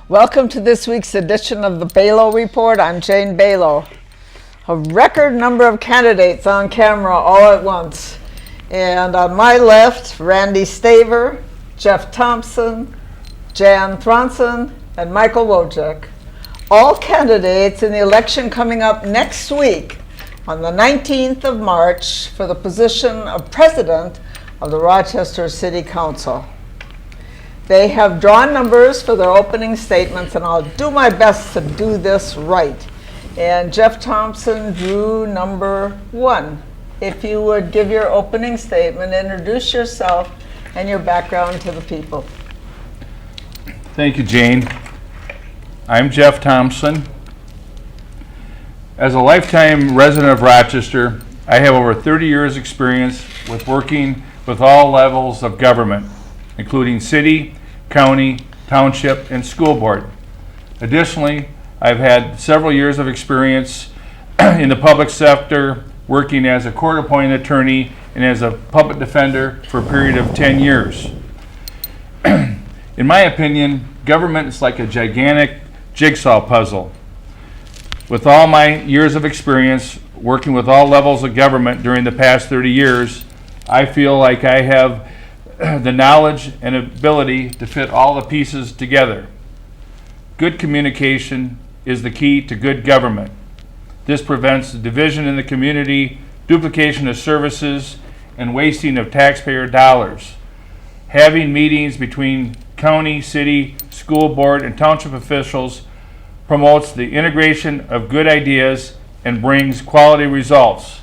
Welcome to this week's edition of the Belau Report. I'm Jane Belau. A record number of candidates on camera all at once. And on my left, Randy Staver, Jeff Thompson, Jan Throndson, and Michael Wojcik. All candidates in the election coming up next week on the 19th of March for the position of President of the Rochester City Council. They have drawn numbers for their opening statements, and I'll do my best to do this right. And Jeff Thompson drew number 1. If you would give your opening statement, introduce yourself and your background to the people. Thank you, Jane. I'm Jeff Thompson. As a lifetime resident of Rochester, I have over 30 years experience with working with all levels of government, including city, county, township, and school board. Additionally, I've had several years of experience in the public sector, working as a court-appointed attorney and as a public defender for a period of 10 years. In my opinion, government is like a gigantic jigsaw puzzle. With all my years of experience working with all levels of government during the past 30 years, I feel like I have the knowledge and ability to fit all the pieces together. Good communication is the key to good government. This prevents division in the community, duplication of services, and wasting of taxpayer dollars. Having meetings between county, city, school board, and township officials promotes the integration of good ideas and brings quality results.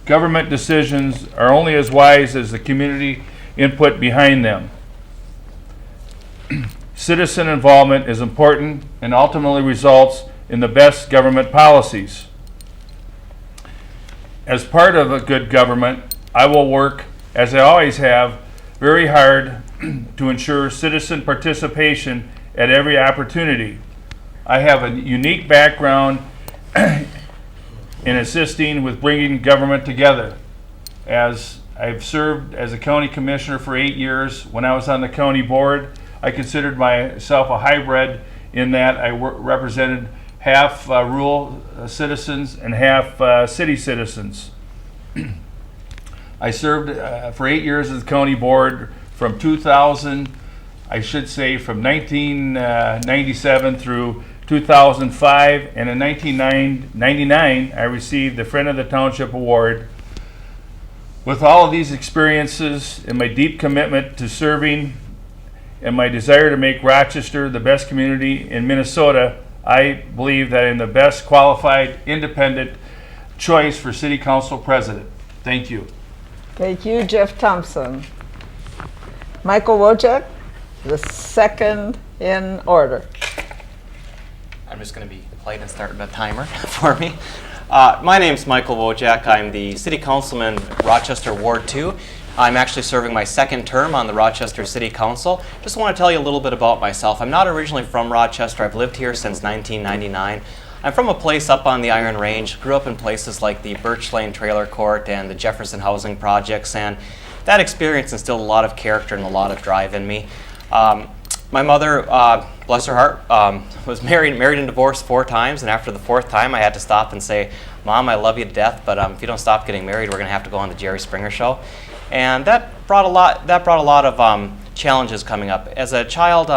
Government decisions are only as wise as the community input behind them. Citizen involvement is important and ultimately results in the best government policies. As part of a good government, I will work, as I always have, very hard to ensure citizen participation at every opportunity. I have a unique background in assisting with bringing government together, as I've served as a county commissioner for 8 years. When I was on the county board, I considered myself a hybrid in that I represented half rural citizens and half city citizens. I served for 8 years as the county board from 2000, I should say from 1997 through 2005, and in 1999 I received the Friend of the Township Award. With all of these experiences and my deep commitment to serving and my desire to make Rochester the best community in Minnesota, I believe that I'm the best qualified independent choice for City Council President. Thank you. Thank you, Jeff Thompson. Michael Wojcik, the second in order. I'm just going to be polite and start a timer for me. My name's Michael Wojcik. I'm the City Councilman, Rochester Ward 2. I'm actually serving my second term on the Rochester City Council. Just want to tell you a little bit about myself. I'm not originally from Rochester. I've lived here since 1999. I'm from a place up on the Iron Range. Grew up in places like the Birch Lane Trailer Court and the Jefferson Housing Projects, and that experience instilled a lot of character and a lot of drive in me. My mother, bless her heart, was married and divorced 4 times, and after the 4th time I had to stop and say, Mom, I love you to death, but if you don't stop getting married, we're going to have to go on the Jerry Springer Show. And that brought a lot of challenges coming up. As a child,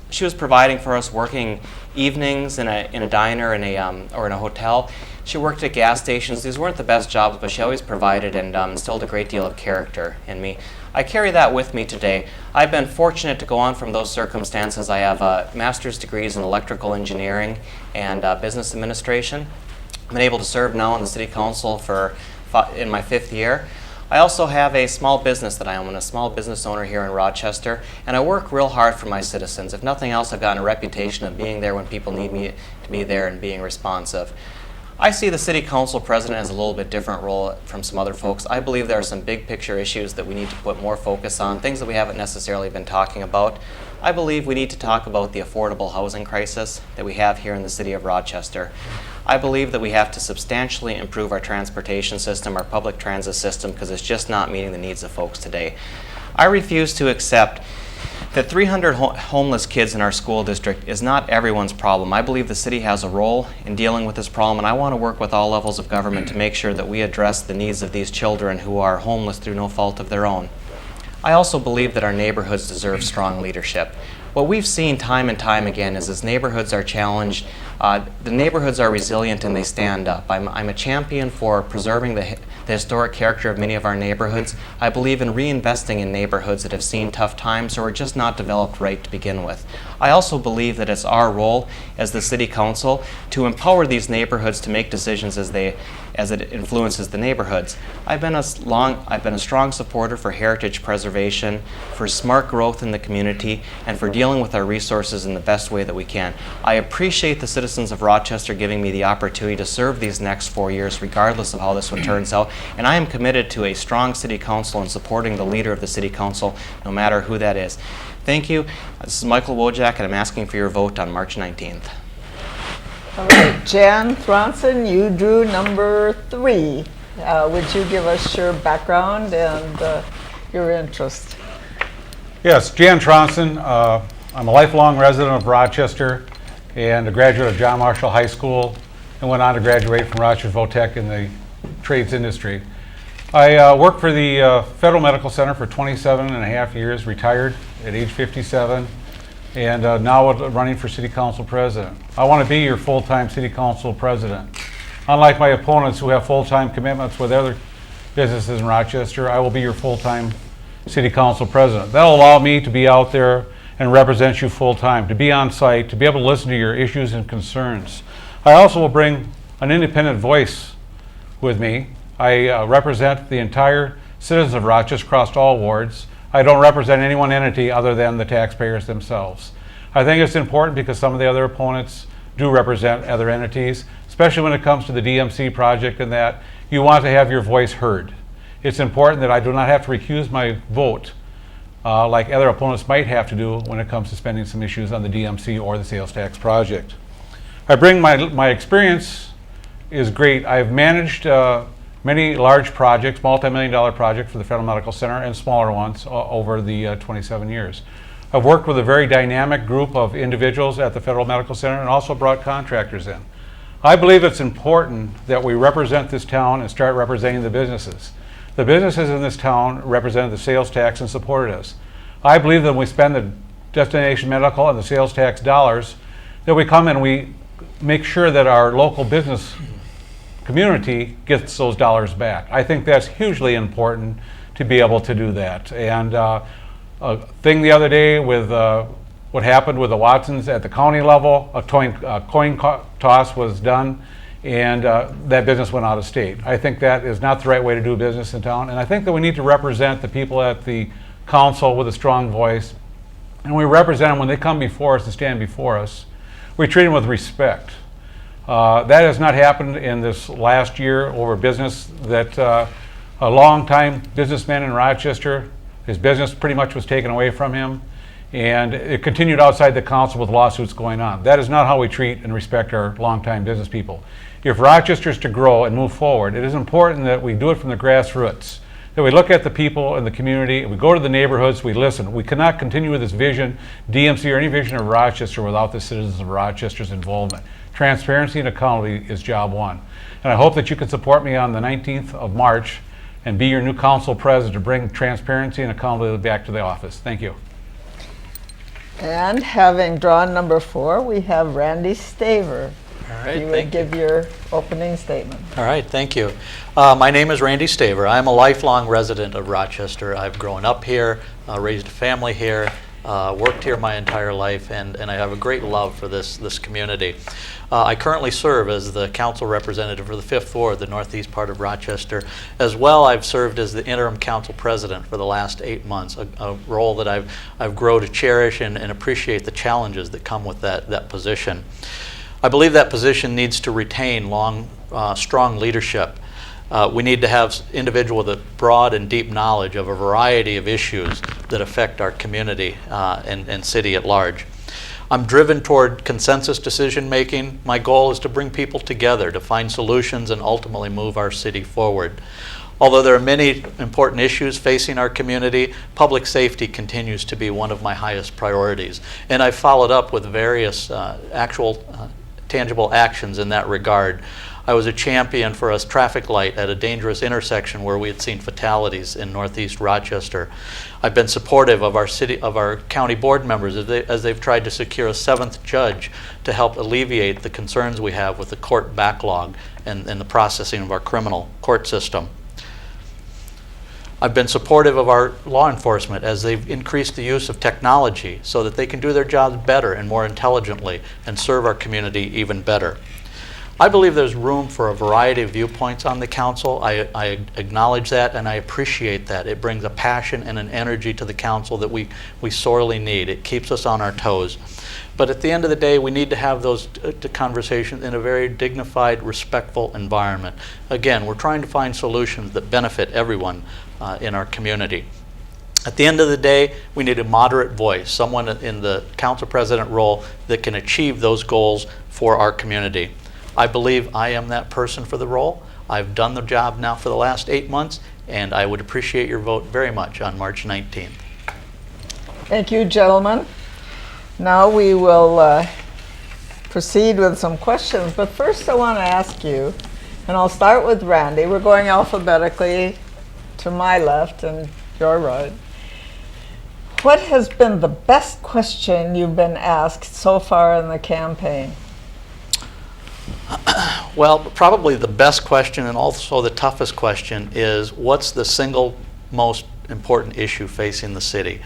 she was providing for us, working evenings in a diner or in a hotel. She worked at gas stations. These weren't the best jobs, but she always provided and instilled a great deal of character in me. I carry that with me today. I've been fortunate to go on from those circumstances. I have master's degrees in electrical engineering and business administration. I've been able to serve now on the City Council in my 5th year. I also have a small business that I own. I'm a small business owner here in Rochester, and I work real hard for my citizens. If nothing else, I've gotten a reputation of being there when people need me to be there and being responsive. I see the City Council President as a little bit different role from some other folks. I believe there are some big picture issues that we need to put more focus on, things that we haven't necessarily been talking about. I believe we need to talk about the affordable housing crisis that we have here in the city of Rochester. I believe that we have to substantially improve our transportation system, our public transit system, because it's just not meeting the needs of folks today. I refuse to accept The 300 homeless kids in our school district is not everyone's problem. I believe the city has a role in dealing with this problem, and I want to work with all levels of government to make sure that we address the needs of these children who are homeless through no fault of their own. I also believe that our neighborhoods deserve strong leadership. What we've seen time and time again is as neighborhoods are challenged, the neighborhoods are resilient and they stand up. I'm a champion for preserving the historic character of many of our neighborhoods. I believe in reinvesting in neighborhoods that have seen tough times or are just not developed right to begin with. I also believe that it's our role as the City Council to empower these neighborhoods to make decisions as it influences the neighborhoods. I've been a strong supporter for heritage preservation, for smart growth in the community, and for dealing with our resources in the best way that we can. I appreciate the citizens of Rochester giving me the opportunity to serve these next 4 years regardless of how this one turns out, and I am committed to a strong City Council and supporting the leader of the City Council no matter who that is. Thank you. This is Michael Wojcik, and I'm asking for your vote on March 19th. All right, Jan Throndson, you drew number 3. Would you give us your background and your interest? Yes, Jan Throndson. I'm a lifelong resident of Rochester and a graduate of John Marshall High School and went on to graduate from Rochester Votech in the trades industry. I worked for the Federal Medical Center for 27 and a half years, retired at age 57, and now running for City Council President. I want to be your full-time City Council President. Unlike my opponents who have full-time commitments with other businesses in Rochester, I will be your full-time City Council President. That will allow me to be out there and represent you full-time, to be on site, to be able to listen to your issues and concerns. I also will bring an independent voice with me. I represent the entire citizens of Rochester across all wards. I don't represent any one entity other than the taxpayers themselves. I think it's important because some of the other opponents do represent other entities, especially when it comes to the DMC project, and that you want to have your voice heard. It's important that I do not have to recuse my vote like other opponents might have to do when it comes to spending some issues on the DMC or the sales tax project. I bring my experience is great. I've managed many large projects, multi-million-dollar projects for the Federal Medical Center and smaller ones over the 27 years. I've worked with a very dynamic group of individuals at the Federal Medical Center and also brought contractors in. I believe it's important that we represent this town and start representing the businesses. The businesses in this town represented the sales tax and supported us. I believe that when we spend the destination medical and the sales tax dollars, that we come and we make sure that our local business community gets those dollars back. I think that's hugely important to be able to do that. And a thing the other day with what happened with the Watsons at the county level, a coin toss was done, and that business went out of state. I think that is not the right way to do business in town, and I think that we need to represent the people at the council with a strong voice, and we represent them when they come before us and stand before us. We treat them with respect. That has not happened in this last year over business that a long-time businessman in Rochester, his business pretty much was taken away from him, and it continued outside the council with lawsuits going on. That is not how we treat and respect our long-time business people. If Rochester is to grow and move forward, it is important that we do it from the grassroots, that we look at the people in the community, we go to the neighborhoods, we listen. We cannot continue with this vision, DMC or any vision of Rochester, without the citizens of Rochester's involvement. Transparency and accountability is job one. And I hope that you can support me on the 19th of March and be your new council president to bring transparency and accountability back to the office. Thank you. And having drawn number 4, we have Randy Staver. All right, You would give your opening statement. All right, thank you. My name is Randy Staver. I'm a lifelong resident of Rochester. I've grown up here, raised a family here, worked here my entire life, and I have a great love for this community. I currently serve as the council representative for the 5th Ward, the northeast part of Rochester. As well, I've served as the interim council president for the last 8 months, a role that I've grown to cherish and appreciate the challenges that come with that position. I believe that position needs to retain strong leadership. We need to have individuals with a broad and deep knowledge of a variety of issues that affect our community and city at large. I'm driven toward consensus decision making. My goal is to bring people together to find solutions and ultimately move our city forward. Although there are many important issues facing our community, public safety continues to be one of my highest priorities. And I've followed up with various actual tangible actions in that regard. I was a champion for a traffic light at a dangerous intersection where we had seen fatalities in northeast Rochester. I've been supportive of our county board members as they've tried to secure a 7th judge to help alleviate the concerns we have with the court backlog and the processing of our criminal court system. I've been supportive of our law enforcement as they've increased the use of technology so that they can do their jobs better and more intelligently and serve our community even better. I believe there's room for a variety of viewpoints on the council. I acknowledge that and I appreciate that. It brings a passion and an energy to the council that we sorely need. It keeps us on our toes. But at the end of the day, we need to have those conversations in a very dignified, respectful environment. Again, we're trying to find solutions that benefit everyone in our community. At the end of the day, we need a moderate voice, someone in the council president role that can achieve those goals for our community. I believe I am that person for the role. I've done the job now for the last 8 months, and I would appreciate your vote very much on March 19th. Thank you, gentlemen. Now we will proceed with some questions, but first I want to ask you, and I'll start with Randy. We're going alphabetically to my left and your right. What has been the best question you've been asked so far in the campaign? Well, probably the best question and also the toughest question is, what's the single most important issue facing the city?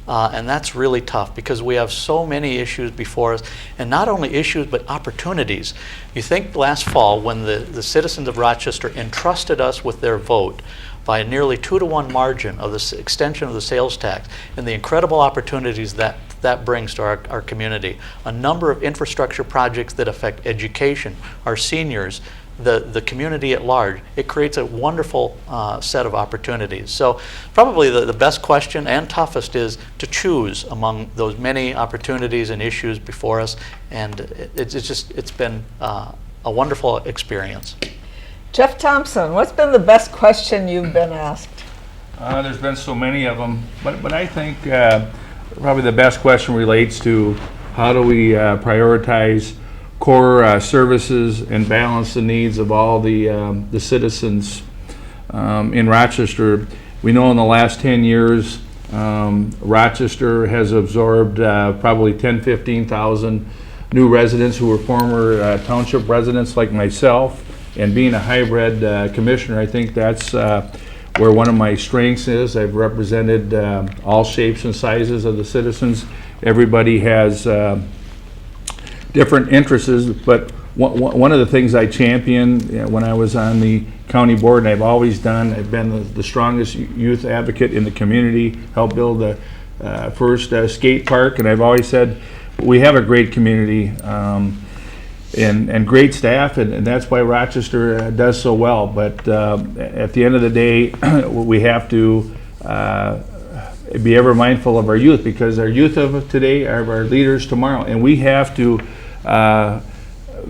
And that's really tough because we have so many issues before us, and not only issues but opportunities. You think last fall when the citizens of Rochester entrusted us with their vote by a nearly 2-to-1 margin of the extension of the sales tax and the incredible opportunities that brings to our community. A number of infrastructure projects that affect education, our seniors, the community at large. It creates a wonderful set of opportunities. So probably the best question and toughest is to choose among those many opportunities and issues before us, and it's been a wonderful experience. Jeff Thompson, what's been the best question you've been asked? There's been so many of them, but I think probably the best question relates to how do we prioritize core services and balance the needs of all the citizens in Rochester. We know in the last 10 years, Rochester has absorbed probably 15,000 new residents who were former township residents like myself. And being a hybrid commissioner, I think that's where one of my strengths is. I've represented all shapes and sizes of the citizens. Everybody has different interests, but one of the things I championed when I was on the county board, and I've always done, I've been the strongest youth advocate in the community, helped build the first skate park, and I've always said we have a great community. And great staff, and that's why Rochester does so well. But at the end of the day, we have to be ever mindful of our youth, because our youth of today are our leaders tomorrow, and we have to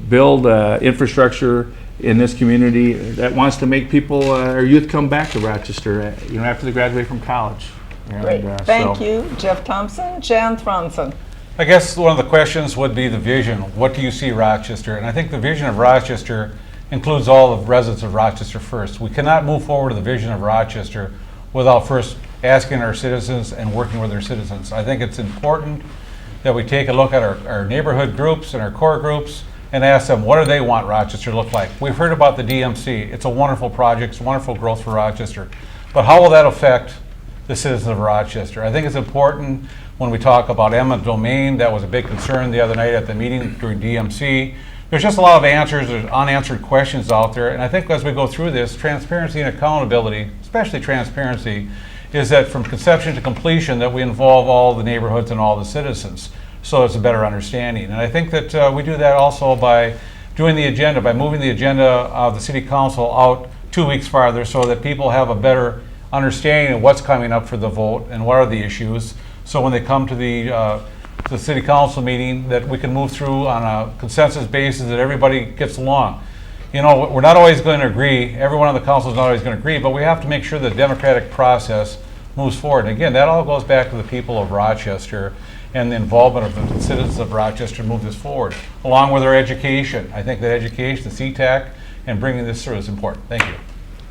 build infrastructure in this community that wants to make people, our youth, come back to Rochester, after they graduate from college. Great. Thank you, Jeff Thompson. Jan Throndson. I guess one of the questions would be the vision. What do you see Rochester? And I think the vision of Rochester includes all the residents of Rochester first. We cannot move forward to the vision of Rochester without first asking our citizens and working with our citizens. I think it's important that we take a look at our neighborhood groups and our core groups and ask them, what do they want Rochester to look like? We've heard about the DMC. It's a wonderful project. It's wonderful growth for Rochester. But how will that affect the citizens of Rochester? I think it's important when we talk about eminent domain. That was a big concern the other night at the meeting during DMC. There's just a lot of answers, there's unanswered questions out there, and I think as we go through this, transparency and accountability, especially transparency, is that from conception to completion that we involve all the neighborhoods and all the citizens, so it's a better understanding. And I think that we do that also by doing the agenda, by moving the agenda of the City Council out 2 weeks farther so that people have a better understanding of what's coming up for the vote and what are the issues. So when they come to the City Council meeting, that we can move through on a consensus basis, that everybody gets along. you know, we're not always going to agree. Everyone on the council is not always going to agree, but we have to make sure the democratic process moves forward. And again, that all goes back to the people of Rochester and the involvement of the citizens of Rochester to move this forward, along with our education. I think that education, the CTAC, and bringing this through is important. Thank you.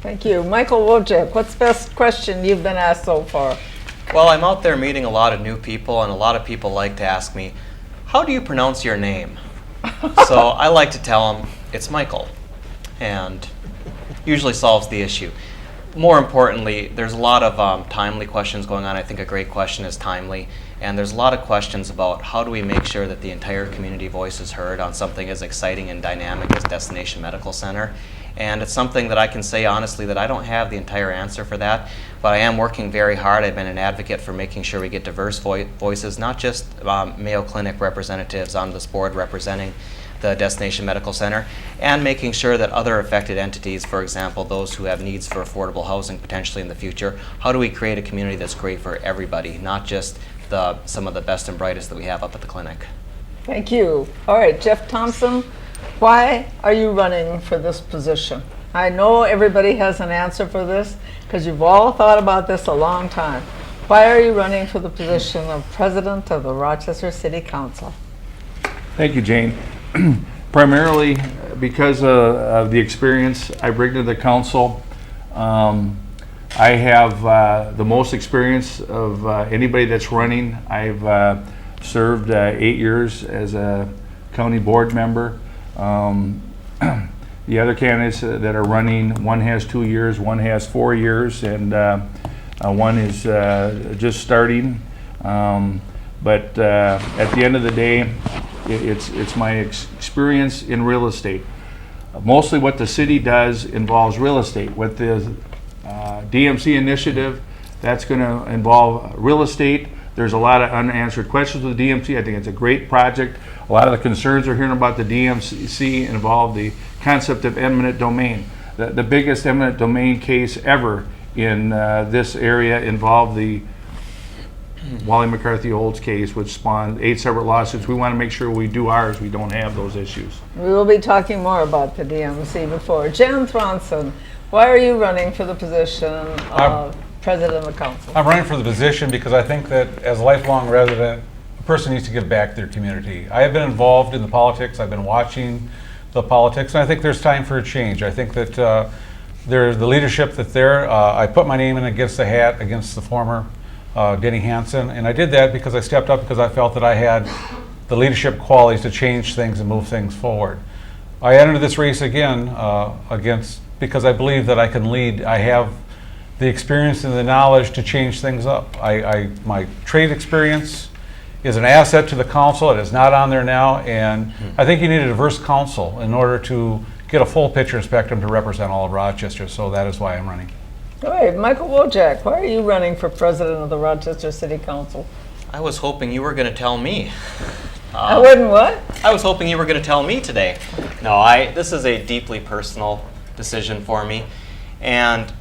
Thank you. Michael Wojcik, what's the best question you've been asked so far? Well, I'm out there meeting a lot of new people, and a lot of people like to ask me, how do you pronounce your name? So I like to tell them it's Michael, and usually solves the issue. More importantly, there's a lot of timely questions going on. I think a great question is timely, and there's a lot of questions about how do we make sure that the entire community voice is heard on something as exciting and dynamic as Destination Medical Center. And it's something that I can say honestly that I don't have the entire answer for that, but I am working very hard. I've been an advocate for making sure we get diverse voices, not just Mayo Clinic representatives on this board representing the Destination Medical Center, and making sure that other affected entities, for example, those who have needs for affordable housing potentially in the future, how do we create a community that's great for everybody, not just some of the best and brightest that we have up at the clinic. Thank you. All right, Jeff Thompson, why are you running for this position? I know everybody has an answer for this because you've all thought about this a long time. Why are you running for the position of President of the Rochester City Council? Thank you, Jane. Primarily because of the experience I bring to the council. I have the most experience of anybody that's running. I've served 8 years as a county board member. The other candidates that are running, one has 2 years, one has 4 years, and one is just starting. But at the end of the day, it's my experience in real estate. Mostly what the city does involves real estate. With the DMC initiative, that's going to involve real estate. There's a lot of unanswered questions with the DMC. I think it's a great project. A lot of the concerns we're hearing about the DMC involve the concept of eminent domain. The biggest eminent domain case ever in this area involved the Wally McCarthy Olds case, which spawned 8 separate lawsuits. We want to make sure we do ours. We don't have those issues. We will be talking more about the DMC before. Jan Throndson, why are you running for the position of President of the Council? I'm running for the position because I think that as a lifelong resident, a person needs to give back to their community. I have been involved in the politics. I've been watching the politics, and I think there's time for a change. I think that there's the leadership that's there. I put my name in against the hat against the former Denny Hansen, and I did that because I stepped up because I felt that I had the leadership qualities to change things and move things forward. I entered this race again because I believe that I can lead. I have the experience and the knowledge to change things up. My trade experience is an asset to the council. It is not on there now, and I think you need a diverse council in order to get a full picture and spectrum to represent all of Rochester, so that is why I'm running. All right, Michael Wojcik, why are you running for President of the Rochester City Council? I was hoping you were going to tell me. I wouldn't what? I was hoping you were going to tell me today. No, this is a deeply personal decision for me, and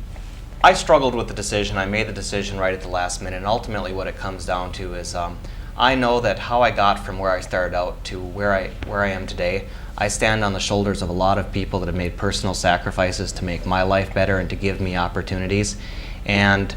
I struggled with the decision. I made the decision right at the last minute, and ultimately what it comes down to is I know that how I got from where I started out to where I am today, I stand on the shoulders of a lot of people that have made personal sacrifices to make my life better and to give me opportunities, and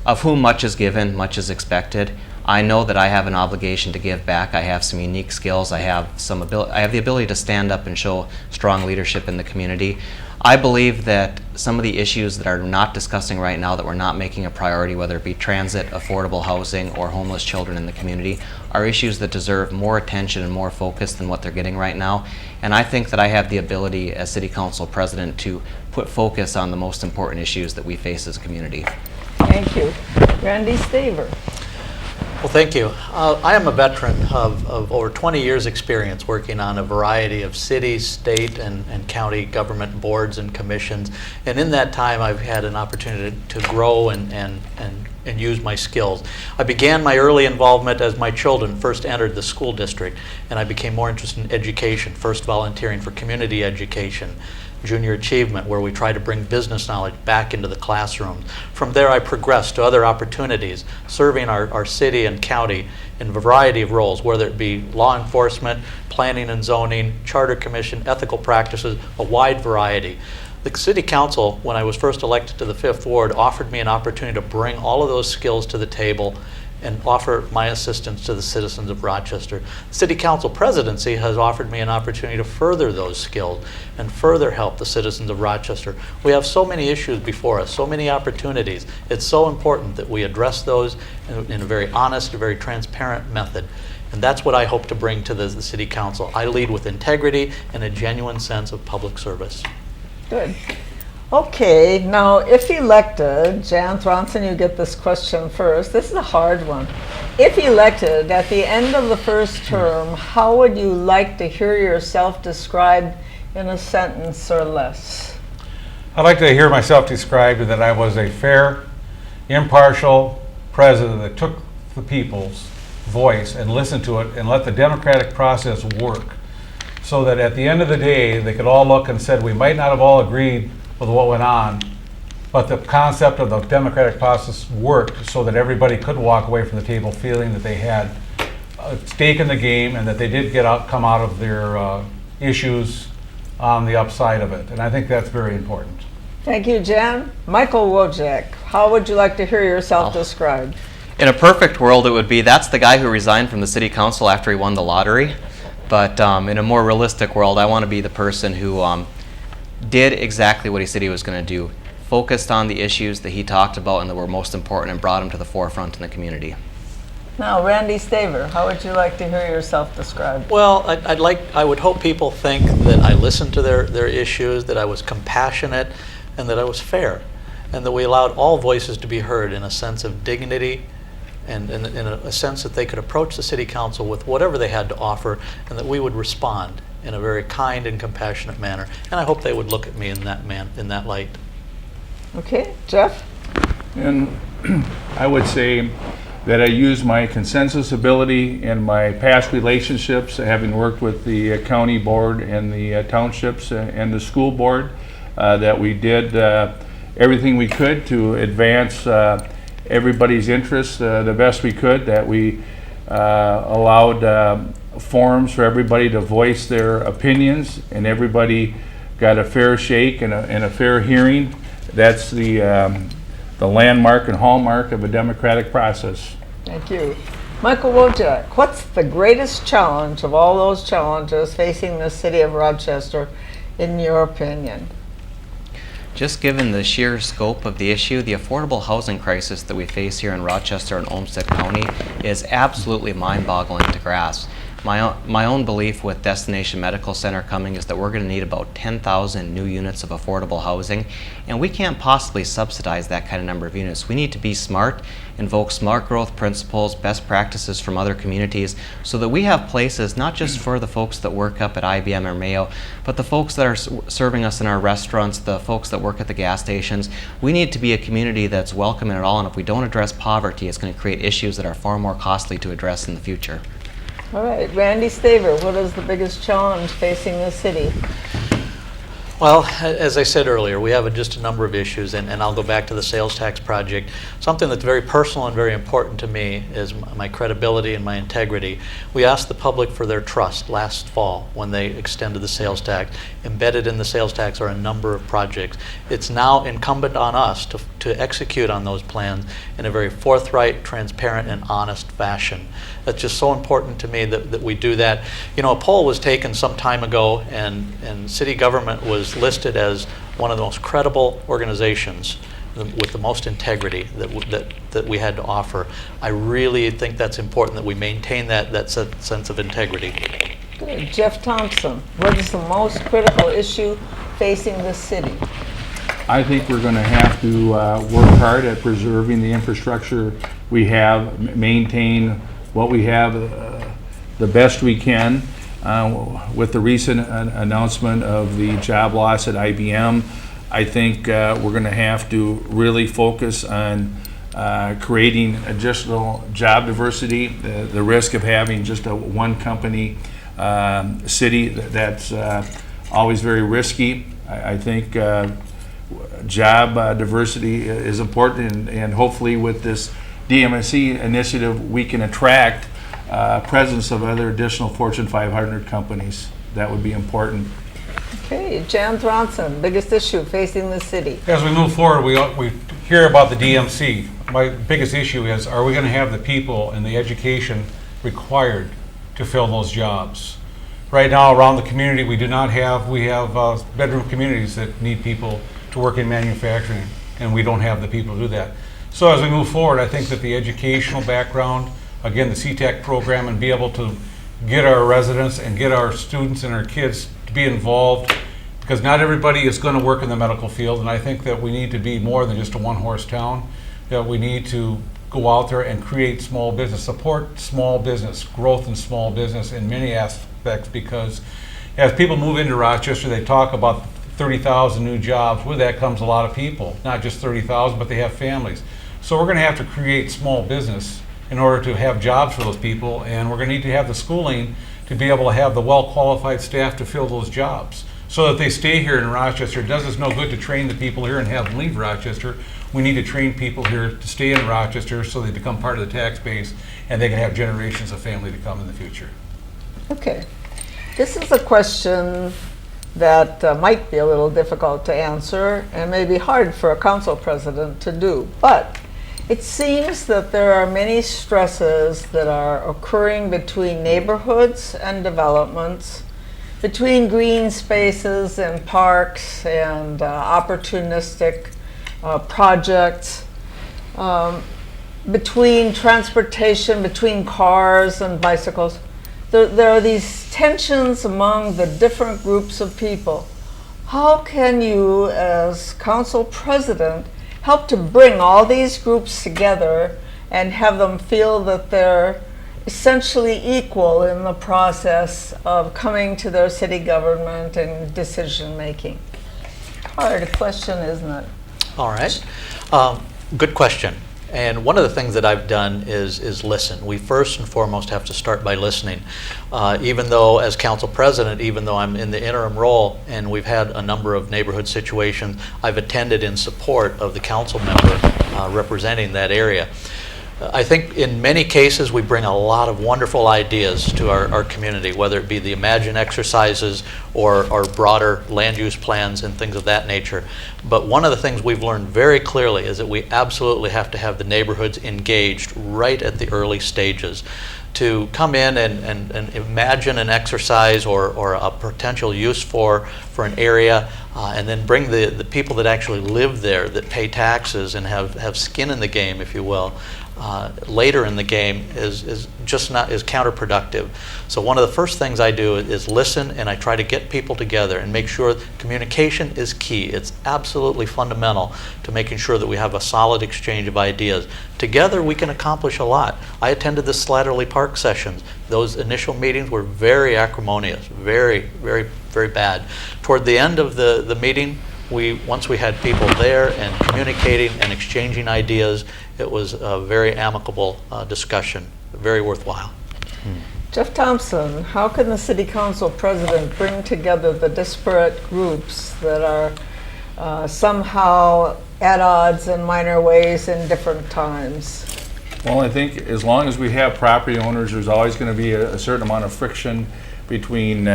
of whom much is given, much is expected. I know that I have an obligation to give back. I have some unique skills. I have the ability to stand up and show strong leadership in the community. I believe that some of the issues that are not discussing right now, that we're not making a priority, whether it be transit, affordable housing, or homeless children in the community, are issues that deserve more attention and more focus than what they're getting right now. And I think that I have the ability as City Council President to put focus on the most important issues that we face as a community. Thank you. Randy Staver. Well, thank you. I am a veteran of over 20 years' experience working on a variety of city, state, and county government boards and commissions. And in that time, I've had an opportunity to grow and use my skills. I began my early involvement as my children first entered the school district, and I became more interested in education, first volunteering for community education. junior achievement, where we try to bring business knowledge back into the classroom. From there, I progressed to other opportunities, serving our city and county in a variety of roles, whether it be law enforcement, planning and zoning, charter commission, ethical practices, a wide variety. The city council, when I was first elected to the 5th Ward, offered me an opportunity to bring all of those skills to the table and offer my assistance to the citizens of Rochester. The city council presidency has offered me an opportunity to further those skills and further help the citizens of Rochester. We have so many issues before us, so many opportunities. It's so important that we address those in a very honest, very transparent method. And that's what I hope to bring to the city council. I lead with integrity and a genuine sense of public service. Good. Okay, now if elected, Jan Throndson, you get this question first. This is a hard one. If elected at the end of the first term, how would you like to hear yourself described in a sentence or less? I'd like to hear myself described that I was a fair, impartial president that took the people's voice and listened to it and let the democratic process work, so that at the end of the day, they could all look and said, we might not have all agreed with what went on, but the concept of the democratic process worked so that everybody could walk away from the table feeling that they had a stake in the game and that they did come out of their issues on the upside of it. And I think that's very important. Thank you, Jan. Michael Wojcik, how would you like to hear yourself described? In a perfect world, it would be that's the guy who resigned from the city council after he won the lottery. But in a more realistic world, I want to be the person who did exactly what he said he was going to do, focused on the issues that he talked about and that were most important and brought them to the forefront in the community. Now, Randy Staver, how would you like to hear yourself described? Well, I would hope people think that I listened to their issues, that I was compassionate, and that I was fair, and that we allowed all voices to be heard in a sense of dignity and in a sense that they could approach the city council with whatever they had to offer, and that we would respond in a very kind and compassionate manner. And I hope they would look at me in that light. Okay, Jeff? And I would say that I use my consensus ability and my past relationships, having worked with the county board and the townships and the school board, that we did everything we could to advance everybody's interests the best we could, that we allowed forums for everybody to voice their opinions, and everybody got a fair shake and a fair hearing. That's the landmark and hallmark of a democratic process. Thank you. Michael Wojcik, what's the greatest challenge of all those challenges facing the city of Rochester, in your opinion? Just given the sheer scope of the issue, the affordable housing crisis that we face here in Rochester and Olmsted County is absolutely mind-boggling to grasp. My own belief with Destination Medical Center coming is that we're going to need about 10,000 new units of affordable housing, and we can't possibly subsidize that kind of number of units. We need to be smart, invoke smart growth principles, best practices from other communities, so that we have places not just for the folks that work up at IBM or Mayo, but the folks that are serving us in our restaurants, the folks that work at the gas stations. We need to be a community that's welcoming at all, and if we don't address poverty, it's going to create issues that are far more costly to address in the future. All right, Randy Staver, what is the biggest challenge facing the city? Well, as I said earlier, we have just a number of issues, and I'll go back to the sales tax project. Something that's very personal and very important to me is my credibility and my integrity. We asked the public for their trust last fall when they extended the sales tax. Embedded in the sales tax are a number of projects. It's now incumbent on us to execute on those plans in a very forthright, transparent, and honest fashion. That's just so important to me that we do that. You know, a poll was taken some time ago, and city government was listed as one of the most credible organizations with the most integrity that we had to offer. I really think that's important that we maintain that sense of integrity. Good. Jeff Thompson, what is the most critical issue facing the city? I think we're going to have to work hard at preserving the infrastructure we have, maintain what we have the best we can. With the recent announcement of the job loss at IBM, I think we're going to have to really focus on creating additional job diversity. The risk of having just a one company city, that's always very risky. I think job diversity is important, and hopefully with this DMSE initiative, we can attract presence of other additional Fortune 500 companies. That would be important. Okay, Jan Throndson, biggest issue facing the city. As we move forward, we hear about the DMC. My biggest issue is, are we going to have the people and the education required to fill those jobs? Right now, around the community, we have bedroom communities that need people to work in manufacturing, and we don't have the people to do that. So as we move forward, I think that the educational background, again, the CTEC program, and be able to get our residents and get our students and our kids to be involved, because not everybody is going to work in the medical field, and I think that we need to be more than just a one-horse town, that we need to go out there and create small business, support small business, growth in small business in many aspects, because as people move into Rochester, they talk about 30,000 new jobs. With that comes a lot of people, not just 30,000, but they have families. So we're going to have to create small business in order to have jobs for those people, and we're going to need to have the schooling to be able to have the well-qualified staff to fill those jobs so that they stay here in Rochester. It does us no good to train the people here and have them leave Rochester. We need to train people here to stay in Rochester so they become part of the tax base and they can have generations of family to come in the future. Okay, this is a question that might be a little difficult to answer and may be hard for a council president to do, but it seems that there are many stresses that are occurring between neighborhoods and developments, between green spaces and parks and opportunistic projects, between transportation, between cars and bicycles. There are these tensions among the different groups of people. How can you, as council president, help to bring all these groups together and have them feel that they're essentially equal in the process of coming to their city government and decision making? Hard question, isn't it? All right. Good question. And one of the things that I've done is listen. We first and foremost have to start by listening. Even though, as council president, even though I'm in the interim role and we've had a number of neighborhood situations, I've attended in support of the council member representing that area. I think in many cases we bring a lot of wonderful ideas to our community, whether it be the Imagine exercises or our broader land use plans and things of that nature. But one of the things we've learned very clearly is that we absolutely have to have the neighborhoods engaged right at the early stages to come in and imagine an exercise or a potential use for an area, and then bring the people that actually live there, that pay taxes and have skin in the game, if you will, later in the game is counterproductive. So one of the first things I do is listen, and I try to get people together and make sure communication is key. It's absolutely fundamental to making sure that we have a solid exchange of ideas. Together we can accomplish a lot. I attended the Slatterly Park sessions. Those initial meetings were very acrimonious, very, very, very bad. Toward the end of the meeting, once we had people there and communicating and exchanging ideas, it was a very amicable discussion, very worthwhile. Jeff Thompson, how can the City Council President bring together the disparate groups that are somehow at odds in minor ways in different times? Well, I think as long as we have property owners, there's always going to be a certain amount of friction between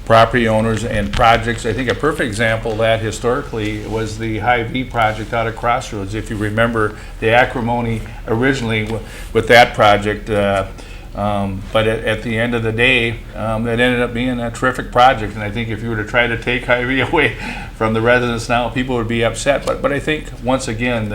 property owners and projects. I think a perfect example of that historically was the Hy-Vee project out of Crossroads. If you remember the acrimony originally with that project, but at the end of the day, it ended up being a terrific project. And I think if you were to try to take Hy-Vee away from the residents now, people would be upset. But I think once again,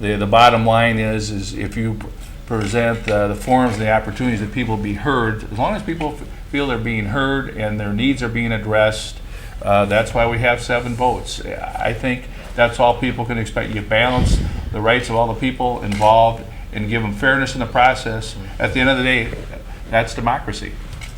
the bottom line is if you present the forums and the opportunities that people be heard, as long as people feel they're being heard and their needs are being addressed, that's why we have 7 votes. I think that's all people can expect. You balance the rights of all the people involved and give them fairness in the process. At the end of the day, that's democracy.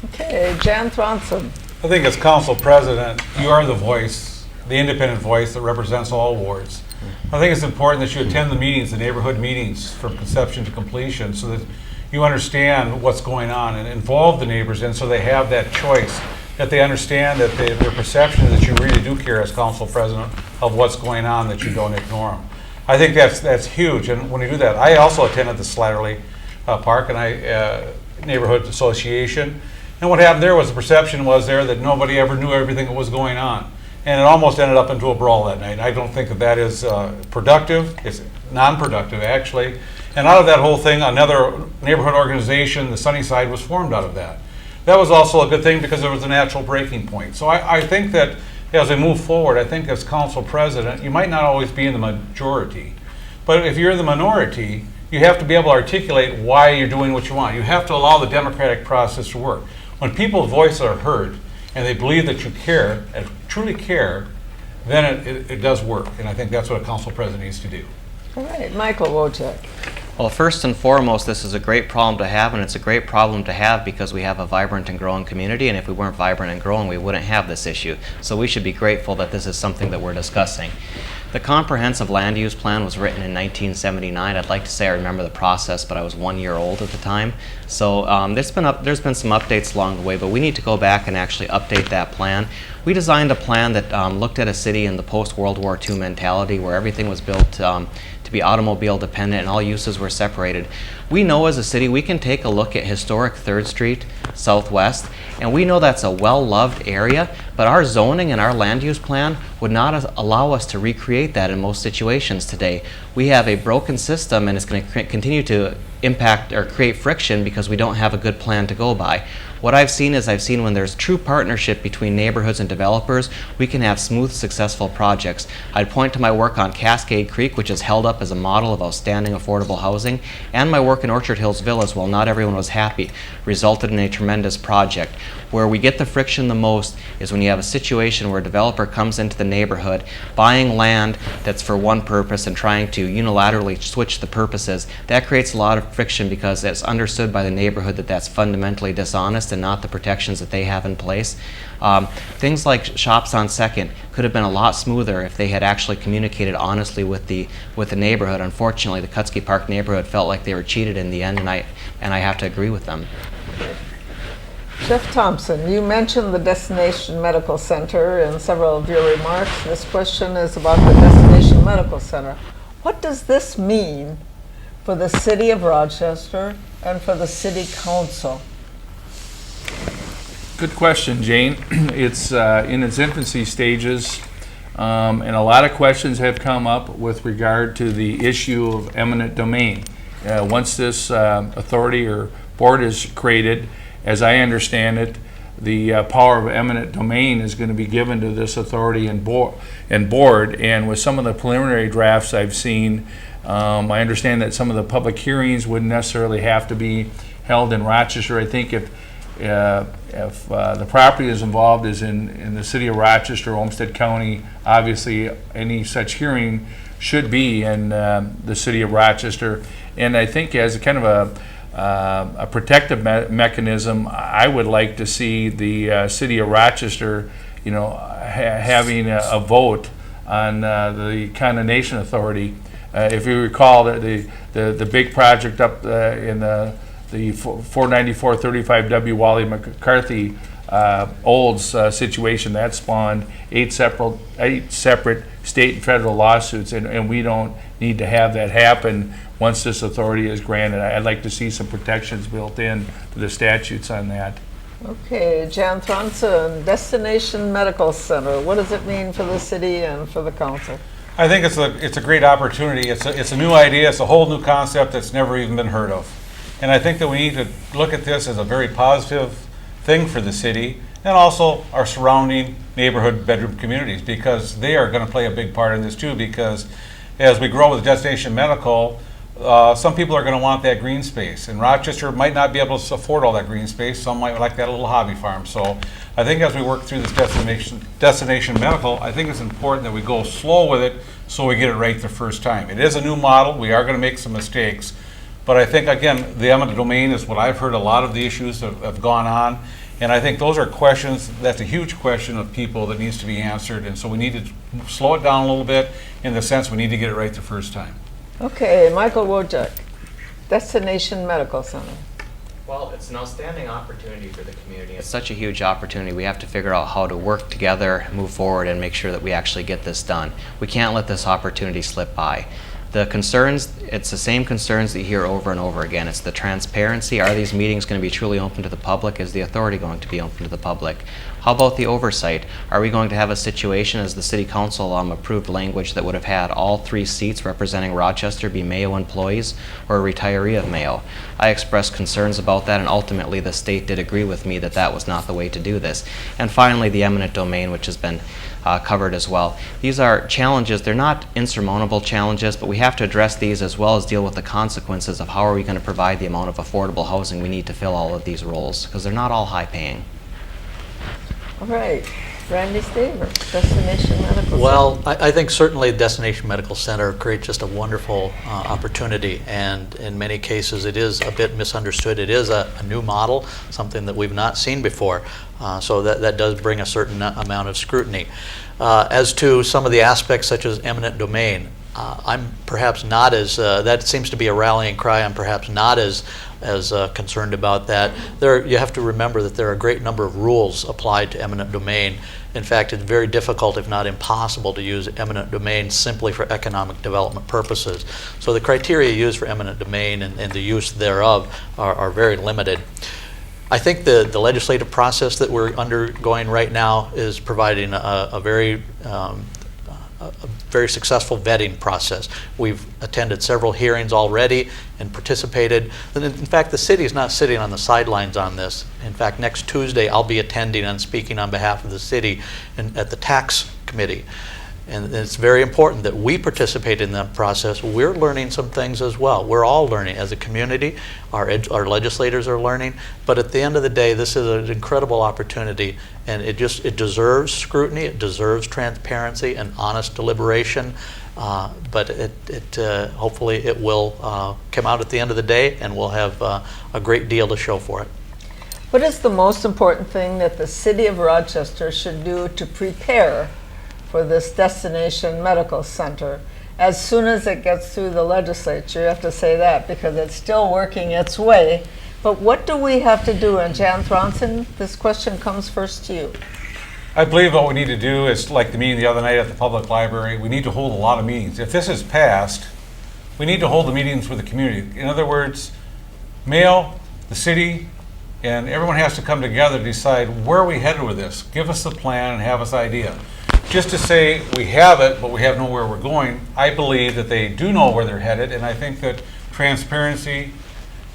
Okay, Jan Throndson. I think as council president, you are the voice, the independent voice that represents all wards. I think it's important that you attend the meetings, the neighborhood meetings from conception to completion, so that you understand what's going on and involve the neighbors in so they have that choice. that they understand that their perception is that you really do care as council president of what's going on, that you don't ignore them. I think that's huge, and when you do that, I also attended the Slattery Park and Neighborhood Association, and what happened there was the perception was there that nobody ever knew everything that was going on, and it almost ended up into a brawl that night. I don't think that is productive. It's non-productive, actually. And out of that whole thing, another neighborhood organization, the Sunnyside, was formed out of that. That was also a good thing because there was a natural breaking point. So I think that as we move forward, I think as council president, you might not always be in the majority. But if you're in the minority, you have to be able to articulate why you're doing what you want. You have to allow the democratic process to work. When people's voices are heard and they believe that you care, and truly care, then it does work. And I think that's what a council president needs to do. All right, Michael Wojcik. Well, first and foremost, this is a great problem to have, and it's a great problem to have because we have a vibrant and growing community, and if we weren't vibrant and growing, we wouldn't have this issue. So we should be grateful that this is something that we're discussing. The comprehensive land use plan was written in 1979. I'd like to say I remember the process, but I was 1 year old at the time. So there's been some updates along the way, but we need to go back and actually update that plan. We designed a plan that looked at a city in the post-World War II mentality where everything was built to be automobile dependent and all uses were separated. We know as a city we can take a look at historic 3rd Street Southwest, and we know that's a well-loved area, but our zoning and our land use plan would not allow us to recreate that in most situations today. We have a broken system, and it's going to continue to impact or create friction because we don't have a good plan to go by. What I've seen is when there's true partnership between neighborhoods and developers, we can have smooth, successful projects. I'd point to my work on Cascade Creek, which is held up as a model of outstanding affordable housing, and my work in Orchard Hills Villas, while not everyone was happy, resulted in a tremendous project. Where we get the friction the most is when you have a situation where a developer comes into the neighborhood, buying land that's for one purpose and trying to unilaterally switch the purposes. That creates a lot of friction because it's understood by the neighborhood that that's fundamentally dishonest and not the protections that they have in place. Things like shops on Second could have been a lot smoother if they had actually communicated honestly with the neighborhood. Unfortunately, the Kutsky Park neighborhood felt like they were cheated in the end, and I have to agree with them. Jeff Thompson, you mentioned the Destination Medical Center in several of your remarks. This question is about the Destination Medical Center. What does this mean for the City of Rochester and for the City Council? Good question, Jane. It's in its infancy stages, and a lot of questions have come up with regard to the issue of eminent domain. Once this authority or board is created, as I understand it, the power of eminent domain is going to be given to this authority and board. And with some of the preliminary drafts I've seen, I understand that some of the public hearings wouldn't necessarily have to be held in Rochester. I think if the property is involved is in the city of Rochester, Olmsted County, obviously any such hearing should be in the city of Rochester. And I think as a kind of a protective mechanism, I would like to see the city of Rochester, having a vote on the Condemnation Authority. If you recall, the big project up in the 494-35W Wally McCarthy Olds situation, that spawned eight separate state and federal lawsuits, and we don't need to have that happen once this authority is granted. I'd like to see some protections built in to the statutes on that. Okay, Jan Throndson, Destination Medical Center. What does it mean for the city and for the council? I think it's a great opportunity. It's a new idea. It's a whole new concept that's never even been heard of. And I think that we need to look at this as a very positive thing for the city and also our surrounding neighborhood bedroom communities, because they are going to play a big part in this too, because as we grow with Destination Medical, some people are going to want that green space, and Rochester might not be able to afford all that green space. Some might like that little hobby farm. So I think as we work through this Destination Medical, I think it's important that we go slow with it so we get it right the first time. It is a new model. We are going to make some mistakes. But I think, again, the eminent domain is what I've heard a lot of the issues have gone on. And I think those are questions, that's a huge question of people that needs to be answered. And so we need to slow it down a little bit in the sense we need to get it right the first time. Okay, Michael Wojcik, Destination Medical Center. Well, it's an outstanding opportunity for the community. It's such a huge opportunity. We have to figure out how to work together, move forward, and make sure that we actually get this done. We can't let this opportunity slip by. The concerns, it's the same concerns that you hear over and over again. It's the transparency. Are these meetings going to be truly open to the public? Is the authority going to be open to the public? How about the oversight? Are we going to have a situation, as the City Council approved language, that would have had all 3 seats representing Rochester be Mayo employees or a retiree of Mayo? I expressed concerns about that, and ultimately the state did agree with me that that was not the way to do this. And finally, the eminent domain, which has been covered as well. These are challenges. They're not insurmountable challenges, but we have to address these as well as deal with the consequences of how are we going to provide the amount of affordable housing we need to fill all of these roles, because they're not all high paying. All right, Randy Staver, Destination Medical Well, Center. I think certainly Destination Medical Center creates just a wonderful opportunity, and in many cases it is a bit misunderstood. It is a new model, something that we've not seen before, so that does bring a certain amount of scrutiny. As to some of the aspects such as eminent domain, I'm perhaps not as, that seems to be a rallying cry, I'm perhaps not as concerned about that. You have to remember that there are a great number of rules applied to eminent domain. In fact, it's very difficult, if not impossible, to use eminent domain simply for economic development purposes. So the criteria used for eminent domain and the use thereof are very limited. I think the legislative process that we're undergoing right now is providing a very successful vetting process. We've attended several hearings already and participated. And in fact, the city is not sitting on the sidelines on this. In fact, next Tuesday I'll be attending and speaking on behalf of the city at the tax committee. And it's very important that we participate in that process. We're learning some things as well. We're all learning as a community. Our legislators are learning. But at the end of the day, this is an incredible opportunity, and it deserves scrutiny. It deserves transparency and honest deliberation. But hopefully it will come out at the end of the day, and we'll have a great deal to show for it. What is the most important thing that the City of Rochester should do to prepare for this Destination Medical Center as soon as it gets through the legislature? You have to say that because it's still working its way. But what do we have to do? And Jan Throndson, this question comes first to you. I believe what we need to do is, like the meeting the other night at the public library, we need to hold a lot of meetings. If this is passed, we need to hold the meetings with the community. In other words, Mayo, the city, and everyone has to come together to decide where are we headed with this. Give us a plan and have us idea. Just to say we have it, but we have nowhere we're going, I believe that they do know where they're headed, and I think that transparency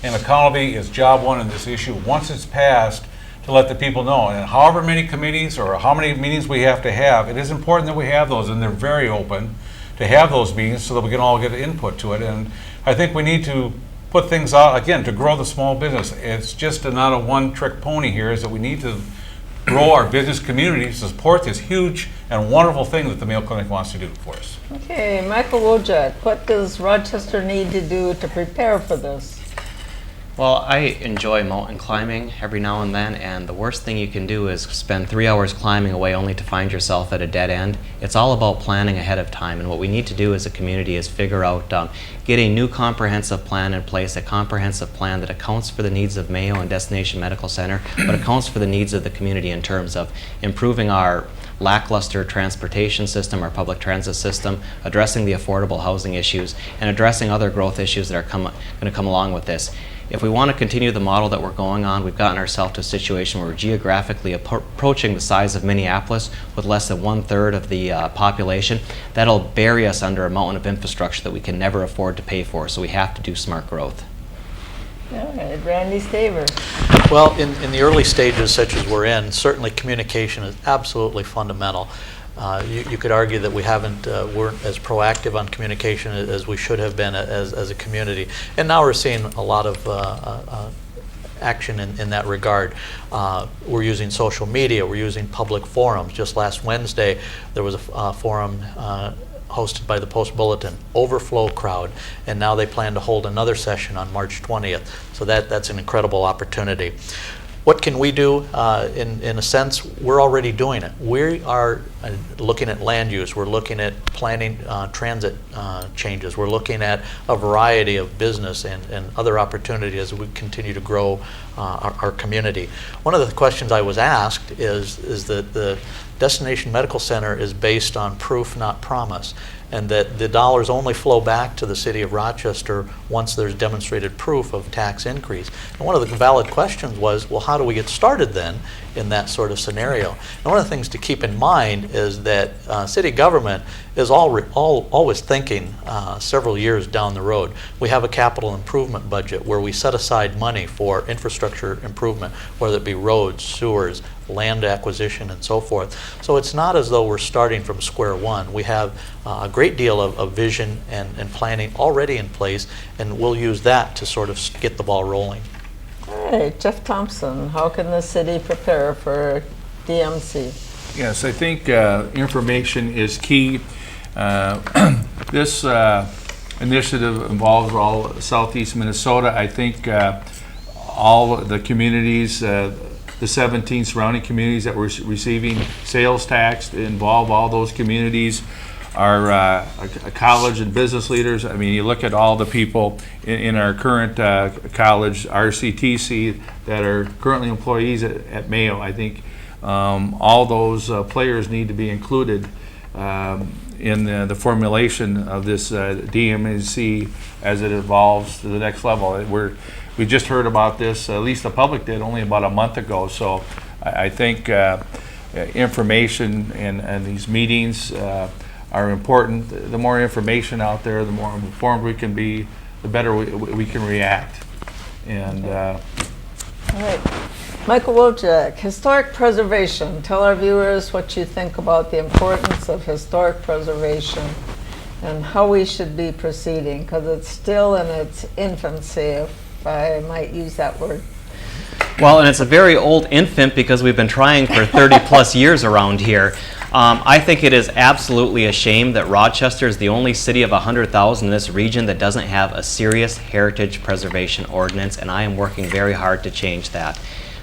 and accountability is job one in this issue. Once it's passed, to let the people know. And however many committees or how many meetings we have to have, it is important that we have those, and they're very open to have those meetings so that we can all get input to it. And I think we need to put things out, again, to grow the small business. It's just not a one-trick pony here, is that we need to grow our business community to support this huge and wonderful thing that the Mayo Clinic wants to do for us. Okay, Michael Wojcik, what does Rochester need to do to prepare for this? Well, I enjoy mountain climbing every now and then, and the worst thing you can do is spend 3 hours climbing away only to find yourself at a dead end. It's all about planning ahead of time, and what we need to do as a community is figure out, get a new comprehensive plan in place, a comprehensive plan that accounts for the needs of Mayo and Destination Medical Center, but accounts for the needs of the community in terms of improving our lackluster transportation system, our public transit system, addressing the affordable housing issues, and addressing other growth issues that are going to come along with this. If we want to continue the model that we're going on, we've gotten ourselves to a situation where we're geographically approaching the size of Minneapolis with less than 1/3 of the population. That'll bury us under a mountain of infrastructure that we can never afford to pay for, so we have to do smart growth. All right, Randy Staver. Well, in the early stages such as we're in, certainly communication is absolutely fundamental. You could argue that we weren't as proactive on communication as we should have been as a community. And now we're seeing a lot of action in that regard. We're using social media, we're using public forums. Just last Wednesday, there was a forum hosted by the Post Bulletin, Overflow Crowd, and now they plan to hold another session on March 20th. So that's an incredible opportunity. What can we do? In a sense, we're already doing it. We are looking at land use. We're looking at planning transit changes. We're looking at a variety of business and other opportunities as we continue to grow our community. One of the questions I was asked is that the Destination Medical Center is based on proof, not promise, and that the dollars only flow back to the city of Rochester once there's demonstrated proof of tax increase. And one of the valid questions was, well, how do we get started then in that sort of scenario? And one of the things to keep in mind is that city government is always thinking several years down the road. We have a capital improvement budget where we set aside money for infrastructure improvement, whether it be roads, sewers, land acquisition, and so forth. So it's not as though we're starting from square one. We have a great deal of vision and planning already in place, and we'll use that to sort of get the ball rolling. All right, Jeff Thompson, how can the city prepare for DMC? Yes, I think information is key. This initiative involves all Southeast Minnesota. I think all the communities, the 17 surrounding communities that were receiving sales tax involve all those communities. Our college and business leaders, I mean, you look at all the people in our current college, RCTC, that are currently employees at Mayo. I think all those players need to be included in the formulation of this DMC as it evolves to the next level. We just heard about this, at least the public did, only about a month ago. So I think information and these meetings are important. The more information out there, the more informed we can be, the better we can react. And All right. Michael Wojcik, historic preservation. Tell our viewers what you think about the importance of historic preservation and how we should be proceeding, because it's still in its infancy, if I might use that word. Well, and it's a very old infant because we've been trying for 30 plus years around here. I think it is absolutely a shame that Rochester is the only city of 100,000 in this region that doesn't have a serious heritage preservation ordinance, and I am working very hard to change that.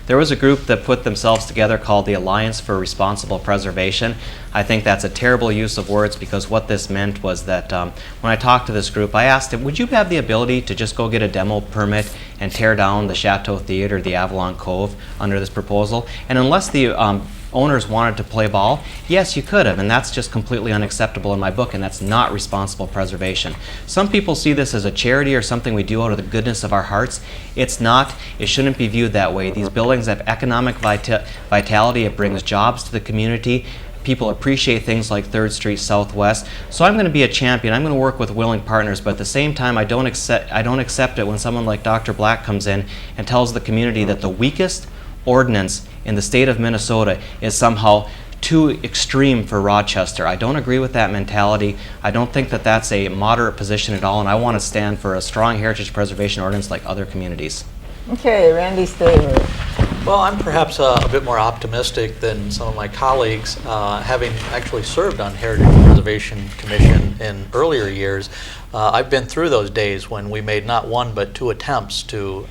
There was a group that put themselves together called the Alliance for Responsible Preservation. I think that's a terrible use of words, because what this meant was that when I talked to this group, I asked them, would you have the ability to just go get a demo permit and tear down the Chateau Theatre, the Avalon Cove, under this proposal? And unless the owners wanted to play ball, yes, you could have, and that's just completely unacceptable in my book, and that's not responsible preservation. Some people see this as a charity or something we do out of the goodness of our hearts. It's not. It shouldn't be viewed that way. These buildings have economic vitality. It brings jobs to the community. People appreciate things like 3rd Street Southwest. So I'm going to be a champion. I'm going to work with willing partners, but at the same time, I don't accept it when someone like Dr. Black comes in and tells the community that the weakest ordinance in the state of Minnesota is somehow too extreme for Rochester. I don't agree with that mentality. I don't think that that's a moderate position at all, and I want to stand for a strong heritage preservation ordinance like other communities. Okay, Randy Staver. Well, I'm perhaps a bit more optimistic than some of my colleagues, having actually served on Heritage Preservation Commission in earlier years. I've been through those days when we made not one but two attempts to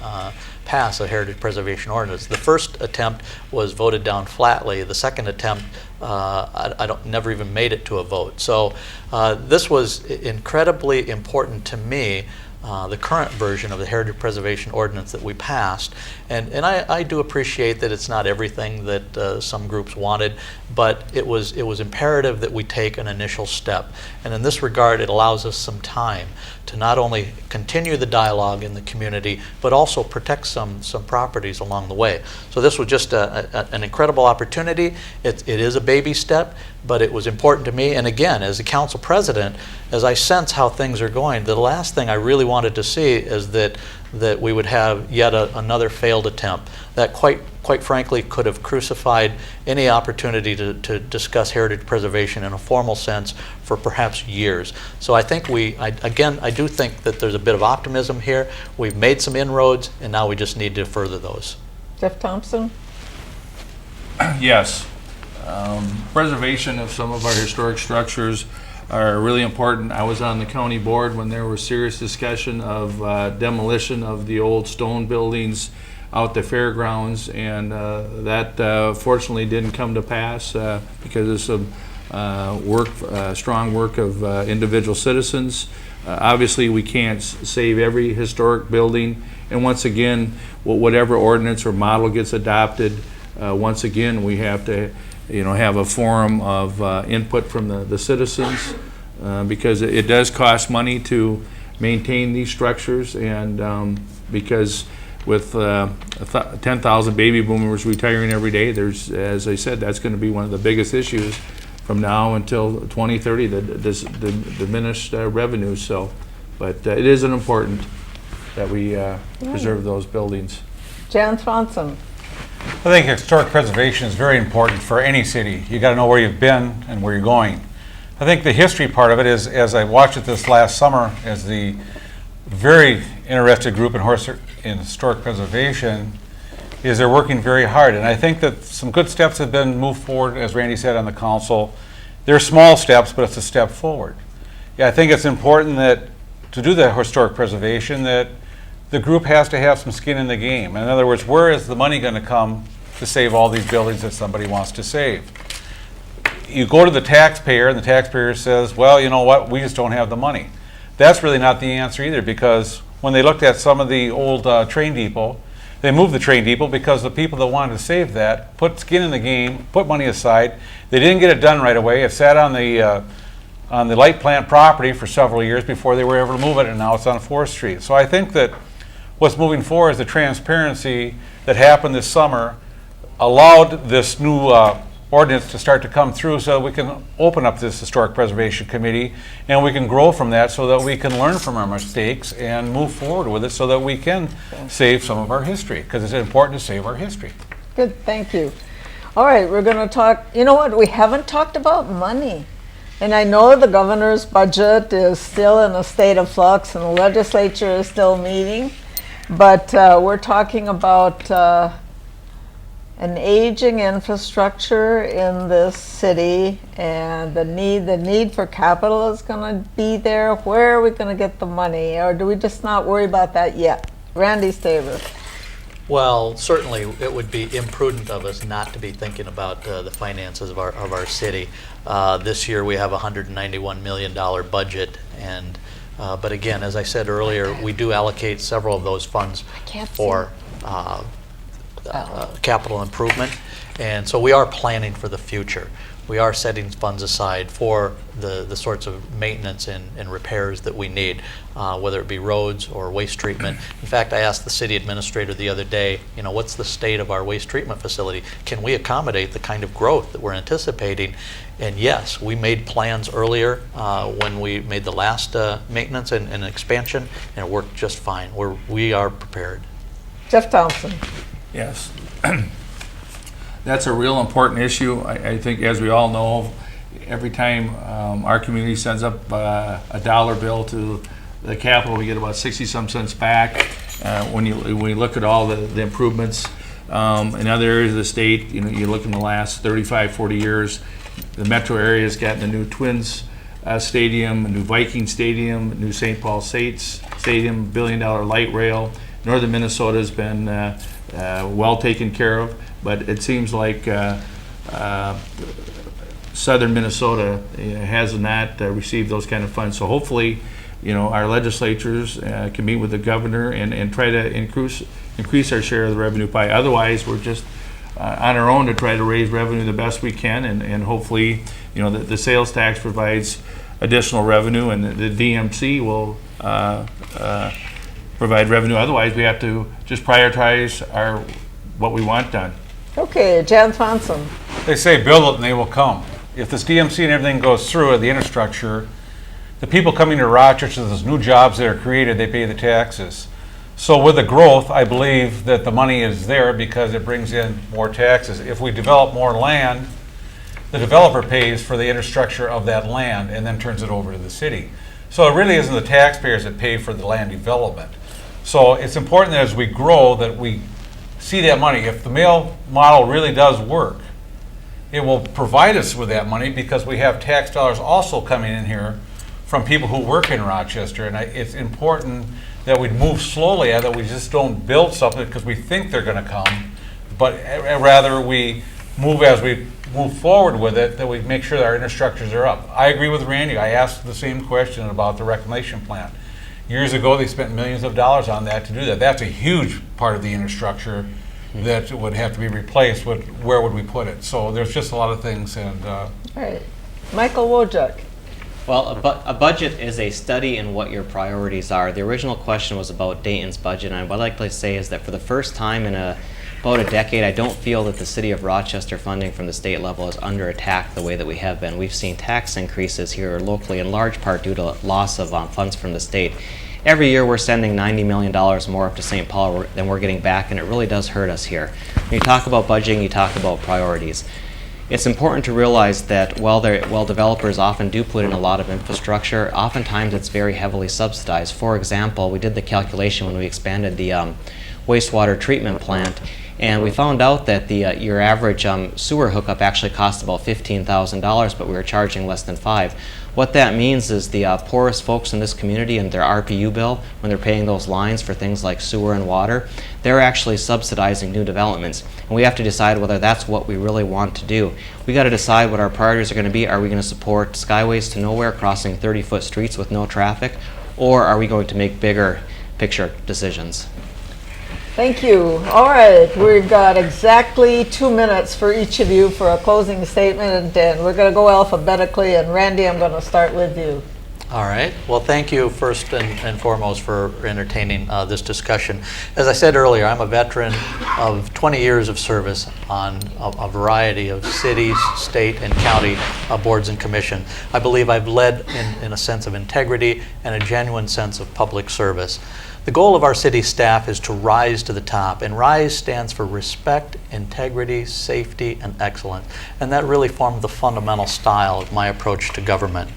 pass a heritage preservation ordinance. The first attempt was voted down flatly. The second attempt, never even made it to a vote. So this was incredibly important to me, the current version of the heritage preservation ordinance that we passed. And I do appreciate that it's not everything that some groups wanted, but it was imperative that we take an initial step. And in this regard, it allows us some time to not only continue the dialogue in the community, but also protect some properties along the way. So this was just an incredible opportunity. It is a baby step, but it was important to me. And again, as a council president, as I sense how things are going, the last thing I really wanted to see is that we would have yet another failed attempt that quite frankly could have crucified any opportunity to discuss heritage preservation in a formal sense for perhaps years. So I think I do think that there's a bit of optimism here. We've made some inroads, and now we just need to further those. Jeff Thompson? Yes. Preservation of some of our historic structures are really important. I was on the county board when there was serious discussion of demolition of the old stone buildings out the fairgrounds, and that fortunately didn't come to pass because of some strong work of individual citizens. Obviously, we can't save every historic building, and once again, whatever ordinance or model gets adopted, once again, we have to, have a forum of input from the citizens, because it does cost money to maintain these structures, and because with 10,000 baby boomers retiring every day, there's, as I said, that's going to be one of the biggest issues from now until 2030, the diminished revenues. So, but it is important that we preserve those buildings. Jan Throndson. I think historic preservation is very important for any city. You got to know where you've been and where you're going. I think the history part of it is, as I watched it this last summer, as the very interested group in historic preservation, is they're working very hard. And I think that some good steps have been moved forward, as Randy said, on the council. They're small steps, but it's a step forward. Yeah, I think it's important that to do the historic preservation, that the group has to have some skin in the game. In other words, where is the money going to come to save all these buildings that somebody wants to save? You go to the taxpayer, and the taxpayer says, well, you know what, we just don't have the money. That's really not the answer either, because when they looked at some of the old train depot, they moved the train depot because the people that wanted to save that put skin in the game, put money aside. They didn't get it done right away. It sat on the light plant property for several years before they were able to move it, and now it's on 4th Street. So I think that what's moving forward is the transparency that happened this summer allowed this new ordinance to start to come through, so that we can open up this historic preservation committee and we can grow from that, so that we can learn from our mistakes and move forward with it, so that we can save some of our history, because it's important to save our history. Good, thank you. All right, we're going to talk, you know what, we haven't talked about money. And I know the governor's budget is still in a state of flux and the legislature is still meeting, but we're talking about an aging infrastructure in this city, and the need for capital is going to be there. Where are we going to get the money, or do we just not worry about that yet? Randy Staver. Well, certainly it would be imprudent of us not to be thinking about the finances of our city. This year we have a $191 million budget, and but again, as I said earlier, we do allocate several of those funds for capital improvement, and so we are planning for the future. We are setting funds aside for the sorts of maintenance and repairs that we need, whether it be roads or waste treatment. In fact, I asked the city administrator the other day, what's the state of our waste treatment facility? Can we accommodate the kind of growth that we're anticipating? And yes, we made plans earlier when we made the last maintenance and expansion, and it worked just fine. We are prepared. Jeff Thompson. Yes. That's a real important issue. I think, as we all know, every time our community sends up a dollar bill to the Capitol, we get about 60-some cents back. When you look at all the improvements in other areas of the state, you look in the last 35, 40 years, the metro area has gotten a new Twins stadium, a new Viking stadium, a new St. Paul Stadium, $1 billion light rail. Northern Minnesota has been well taken care of, but it seems like southern Minnesota has not received those kind of funds. So hopefully, our legislatures can meet with the governor and try to increase our share of the revenue pie. Otherwise, we're just on our own to try to raise revenue the best we can, and hopefully, the sales tax provides additional revenue, and the DMC will provide revenue. Otherwise, we have to just prioritize what we want done. Okay, Jan Thompson. They say build it and they will come. If this DMC and everything goes through the infrastructure, the people coming to Rochester, those new jobs that are created, they pay the taxes. So with the growth, I believe that the money is there because it brings in more taxes. If we develop more land, the developer pays for the infrastructure of that land and then turns it over to the city. So it really isn't the taxpayers that pay for the land development. So it's important that as we grow that we see that money. If the mail model really does work, it will provide us with that money because we have tax dollars also coming in here from people who work in Rochester. And it's important that we move slowly at, that we just don't build something because we think they're going to come, but rather we move as we move forward with it, that we make sure that our infrastructures are up. I agree with Randy. I asked the same question about the reclamation plant. Years ago, they spent millions of dollars on that to do that. That's a huge part of the infrastructure that would have to be replaced. Where would we put it? So there's just a lot of things. And All right. Michael Wojcik. Well, a budget is a study in what your priorities are. The original question was about Dayton's budget, and what I'd like to say is that for the first time in about a decade, I don't feel that the city of Rochester funding from the state level is under attack the way that we have been. We've seen tax increases here locally in large part due to loss of funds from the state. Every year we're sending $90 million more up to St. Paul than we're getting back, and it really does hurt us here. When you talk about budgeting, you talk about priorities. It's important to realize that while developers often do put in a lot of infrastructure, oftentimes it's very heavily subsidized. For example, we did the calculation when we expanded the wastewater treatment plant, and we found out that your average sewer hookup actually cost about $15,000, but we were charging less than $5,000. What that means is the poorest folks in this community and their RPU bill, when they're paying those lines for things like sewer and water, they're actually subsidizing new developments. And we have to decide whether that's what we really want to do. We got to decide what our priorities are going to be. Are we going to support Skyways to Nowhere crossing 30-foot streets with no traffic, or are we going to make bigger picture decisions? Thank you. All right, we've got exactly 2 minutes for each of you for a closing statement, and we're going to go alphabetically. And Randy, I'm going to start with you. All right. Well, thank you first and foremost for entertaining this discussion. As I said earlier, I'm a veteran of 20 years of service on a variety of cities, state, and county boards and commission. I believe I've led in a sense of integrity and a genuine sense of public service. The goal of our city staff is to rise to the top, and RISE stands for respect, integrity, safety, and excellence. And that really formed the fundamental style of my approach to government.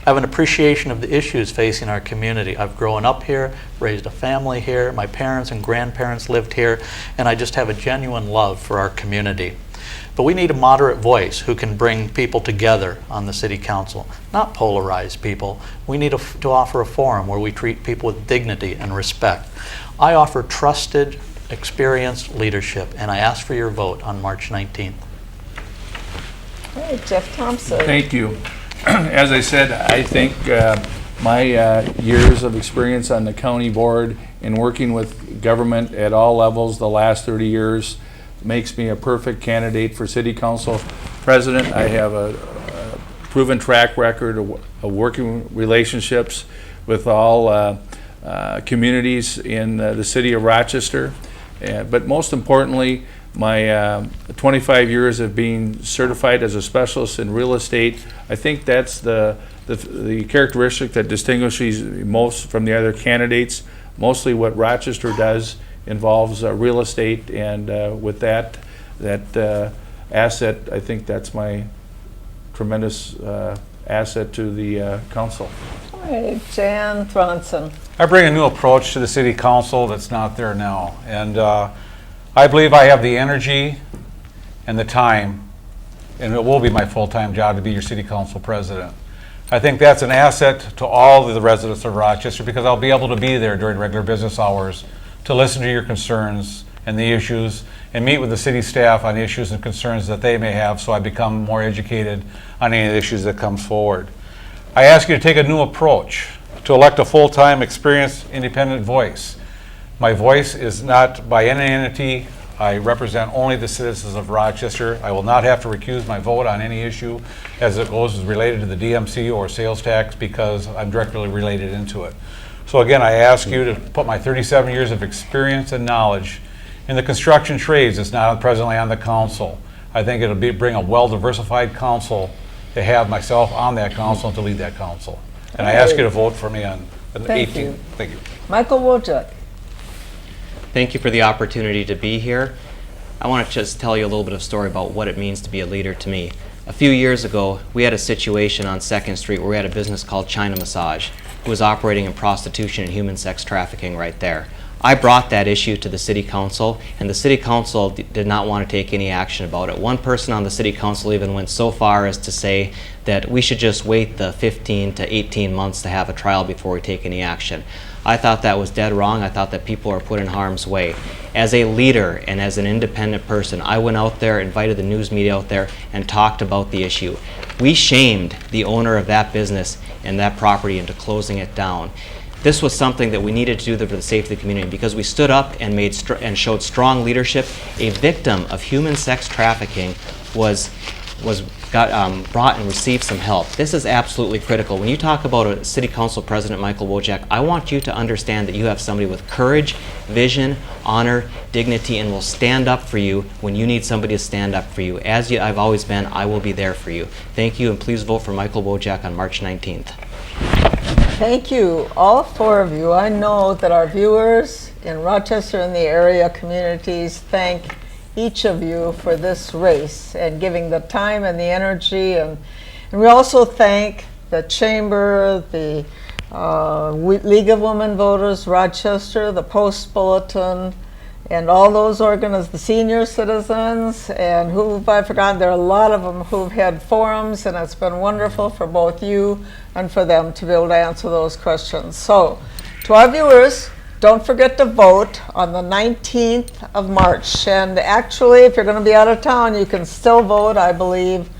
I have an appreciation of the issues facing our community. I've grown up here, raised a family here, my parents and grandparents lived here, and I just have a genuine love for our community. But we need a moderate voice who can bring people together on the city council, not polarize people. We need to offer a forum where we treat people with dignity and respect. I offer trusted, experienced leadership, and I ask for your vote on March 19th. All right, Jeff Thompson. Thank you. As I said, I think my years of experience on the county board and working with government at all levels the last 30 years makes me a perfect candidate for city council president. I have a proven track record of working relationships with all communities in the city of Rochester. But most importantly, my 25 years of being certified as a specialist in real estate, I think that's the characteristic that distinguishes most from the other candidates. Mostly what Rochester does involves real estate, and with that asset, I think that's my tremendous asset to the council. All right, Jan Throndson. I bring a new approach to the city council that's not there now. And I believe I have the energy and the time, and it will be my full-time job to be your city council president. I think that's an asset to all of the residents of Rochester, because I'll be able to be there during regular business hours to listen to your concerns and the issues, and meet with the city staff on issues and concerns that they may have, so I become more educated on any of the issues that comes forward. I ask you to take a new approach, to elect a full-time, experienced, independent voice. My voice is not by any entity. I represent only the citizens of Rochester. I will not have to recuse my vote on any issue as it goes related to the DMC or sales tax, because I'm directly related into it. So again, I ask you to put my 37 years of experience and knowledge in the construction trades that's not presently on the council. I think it'll bring a well-diversified council to have myself on that council and to lead that council. And I ask you to vote for me on the 18th. Thank you. Michael Wojcik. Thank you for the opportunity to be here. I want to just tell you a little bit of story about what it means to be a leader to me. A few years ago, we had a situation on 2nd Street where we had a business called China Massage, who was operating in prostitution and human sex trafficking right there. I brought that issue to the city council, and the city council did not want to take any action about it. One person on the city council even went so far as to say that we should just wait the 15 to 18 months to have a trial before we take any action. I thought that was dead wrong. I thought that people are put in harm's way. As a leader and as an independent person, I went out there, invited the news media out there, and talked about the issue. We shamed the owner of that business and that property into closing it down. This was something that we needed to do for the safety of the community because we stood up and showed strong leadership. A victim of human sex trafficking got brought and received some help. This is absolutely critical. When you talk about a city council president, Michael Wojcik, I want you to understand that you have somebody with courage, vision, honor, dignity, and will stand up for you when you need somebody to stand up for you. As I've always been, I will be there for you. Thank you, and please vote for Michael Wojcik on March 19th. Thank you, all four of you. I know that our viewers in Rochester and the area communities thank each of you for this race and giving the time and the energy. And we also thank the Chamber, the League of Women Voters, Rochester, the Post Bulletin, and all those the senior citizens, and who have I forgotten? There are a lot of them who've had forums, and it's been wonderful for both you and for them to be able to answer those questions. So, to our viewers, don't forget to vote on the 19th of March. And actually, if you're going to be out of town, you can still vote, I believe,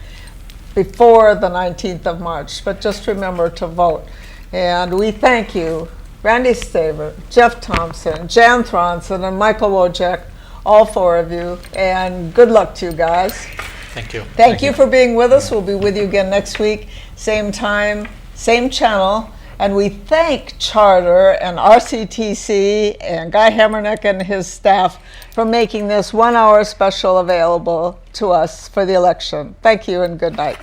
before the 19th of March. But just remember to vote. And we thank you, Randy Staver, Jeff Thompson, Jan Throndson, and Michael Wojcik, all four of you. And good luck to you guys. Thank you. Thank you for being with us. We'll be with you again next week, same time, same channel. And we thank Charter and RCTC and Guy Hammerneck and his staff for making this 1 hour special available to us for the election. Thank you and good night.